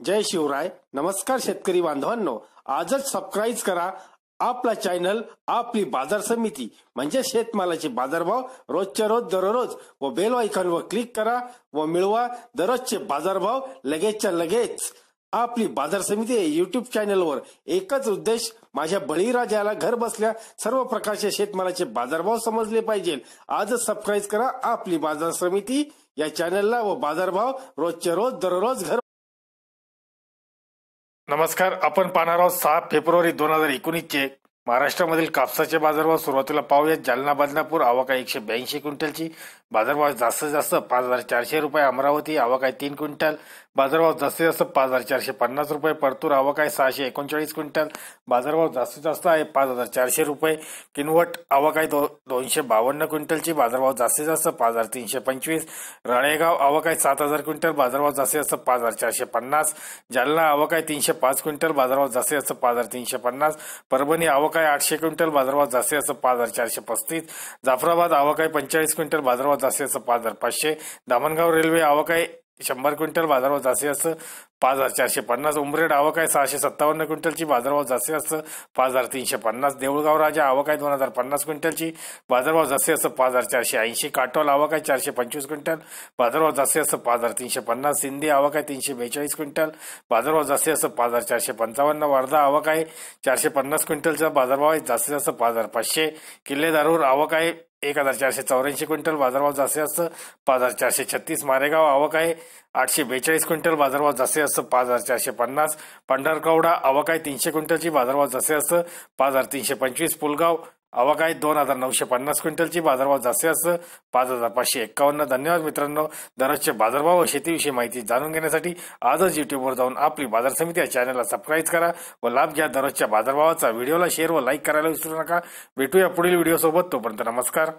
जय शिवराय. नमस्कार शेतकरी बांधवांनो, आजच सबस्क्राईब करा आपला चॅनल आपली बाजार समिती म्हणजे शेतमालाचे बाजारभाव रोजच्या रोज दररोज व बेल आयकॉनवर क्लिक करा व मिळवा दररोजचे बाजारभाव लगेचच्या लगेच. आपली बाजार समिती युट्यूब चॅनलवर एकच उद्देश, माझ्या बळीराजाला घर बसल्या सर्व प्रकारचे शेतमालाचे बाजारभाव समजले पाहिजे. आजच सबस्क्राईब करा आपली बाजार समिती या चॅनलला व बाजारभाव रोजच्या रोज दररोज घर. नमस्कार, आपण पाहणार आहोत 6 फेब्रुवारी 2019 चे महाराष्ट्रामधील कापसाचे बाजारभाव. सुरुवातीला पाहूयात. जालना बदनापूर आवक आहे 182 क्विंटलची, बाजारभाव जास्तीत जास्त 5400 रुपये. अमरावती आवक आहे 3 क्विंटल, बाजारभाव जास्तीत जास्त 5450 रुपये. परतूर आवक आहे 639 क्विंटल, बाजारभाव जास्तीत जास्त आहे 5400 रुपये. किनवट आवक आहे 252 क्विंटलची, बाजारभाव जास्तीत जास्त 5325. राळेगाव आवक आहे 7000 क्विंटल, बाजारभाव जास्तीत जास्त 5450. जालना आवक आहे 305 क्विंटल, बाजारभाव जास्तीत जास्त 5350. परभणी आवक आहे 800 क्विंटल, बाजारभाव जास्तीत जास्त 5435. जाफराबाद आवक आहे 45 क्विंटल, बाजारभाव जास्तीत जास्त 5500. दामणगाव रेल्वे आवक आहे 100 क्विंटल, बाजारभाव जास्तीत जास्त 5450. उमरेड आवक आहे 657 क्विंटलची, बाजारभाव जास्तीत जास्त 5350. देऊळगाव राजा आवक आहे 2050 क्विंटलची, बाजारभाव जास्तीत जास्त 5480. काटोल आवक आहे 425 क्विंटल, बाजारभाव जास्तीत जास्त 5350. सिंधी आवक आहे 342 क्विंटल, बाजारभाव जास्तीत जास्त 5455. वर्धा आवक आहे 450 क्विंटलचा, बाजारभाव आहे जास्तीत जास्त 5500. किल्ले दारूर आवक आहे 1484 क्विंटल, बाजारभाव जास्तीत जास्त 5436. मारेगाव आवक आहे 842 क्विंटल, बाजारभाव जास्तीत जास्त 5450. पंढरकवडा आवक आहे 300 क्विंटलची, बाजारभाव जास्तीत जास्त 5325. पुलगाव आवक आहे 2950 क्विंटलची, बाजारभाव जास्तीत जास्त 5551. धन्यवाद मित्रांनो. दररोजचे बाजारभाव व शेतीविषयी माहिती जाणून घेण्यासाठी आजच युट्यूबवर जाऊन आपली बाजार समिती या चॅनलला सबस्क्राईब करा व लाभ घ्या दररोजच्या बाजारभावाचा. व्हिडिओला शेअर व लाईक करायला विसरू नका. भेटूया पुढील व्हिडिओ सोबत. तोपर्यंत नमस्कार.